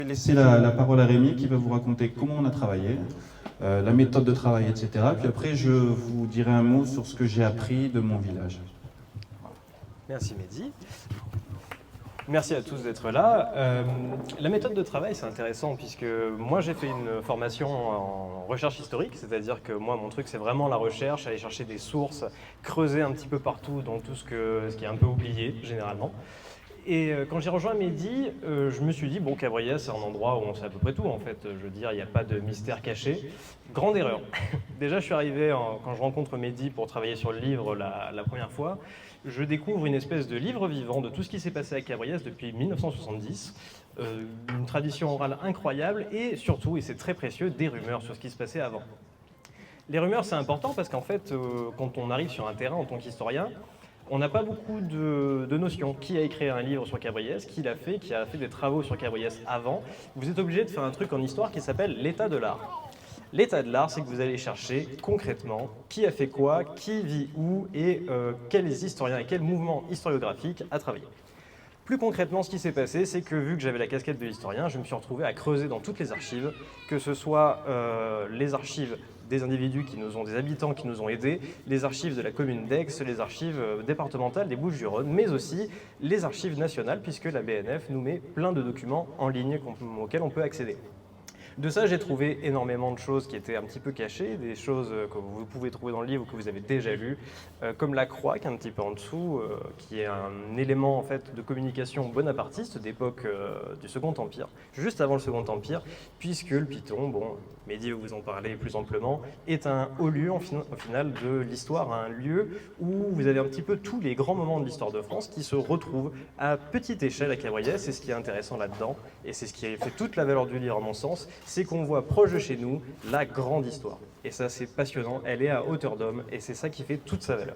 Je vais laisser la parole à Rémi qui va vous raconter comment on a travaillé, la méthode de travail, etc. Puis après, je vous dirai un mot sur ce que j'ai appris de mon village. Merci Mehdi. Merci à tous d'être là. La méthode de travail, c'est intéressant puisque moi j'ai fait une formation en recherche historique, c'est-à-dire que moi mon truc c'est vraiment la recherche, aller chercher des sources, creuser un petit peu partout dans tout ce qui est un peu oublié généralement. Et quand j'ai rejoint Mehdi, je me suis dit, bon, Cabriès, c'est un endroit où on sait à peu près tout, en fait. Je veux dire, il n'y a pas de mystère caché. Grande erreur. Déjà, je suis arrivé, quand je rencontre Mehdi pour travailler sur le livre la première fois, je découvre une espèce de livre vivant de tout ce qui s'est passé à Cabriès depuis 1970. Une tradition orale incroyable et surtout, et c'est très précieux, des rumeurs sur ce qui se passait avant. Les rumeurs, c'est important parce qu'en fait, quand on arrive sur un terrain en tant qu'historien, on n'a pas beaucoup de notions. Qui a écrit un livre sur Cabriès? Qui l'a fait? Qui a fait des travaux sur Cabriès avant? Vous êtes obligé de faire un truc en histoire qui s'appelle l'état de l'art. L'état de l'art, c'est que vous allez chercher concrètement qui a fait quoi, qui vit où et quels historiens et quels mouvements historiographiques a travaillé. Plus concrètement, ce qui s'est passé, c'est que vu que j'avais la casquette de historien, je me suis retrouvé à creuser dans toutes les archives, que ce soit les archives des individus des habitants qui nous ont aidés, les archives de la commune d'Aix, les archives départementales des Bouches-du-Rhône, mais aussi les archives nationales, puisque la BNF nous met plein de documents en ligne auxquels on peut accéder. De ça, j'ai trouvé énormément de choses qui étaient un petit peu cachées, des choses que vous pouvez trouver dans le livre ou que vous avez déjà lues, comme la croix qui est un petit peu en dessous, qui est un élément en fait de communication bonapartiste d'époque du Second Empire, juste avant le Second Empire, puisque le Piton, bon, Mehdi va vous en parler plus amplement, est un haut lieu au final de l'histoire, un lieu où vous avez un petit peu tous les grands moments de l'histoire de France qui se retrouvent à petite échelle à Cabriès. C'est ce qui est intéressant là-dedans, et c'est ce qui fait toute la valeur du livre à mon sens, c'est qu'on voit proche de chez nous la grande histoire. Et ça, c'est passionnant, elle est à hauteur d'homme, et c'est ça qui fait toute sa valeur.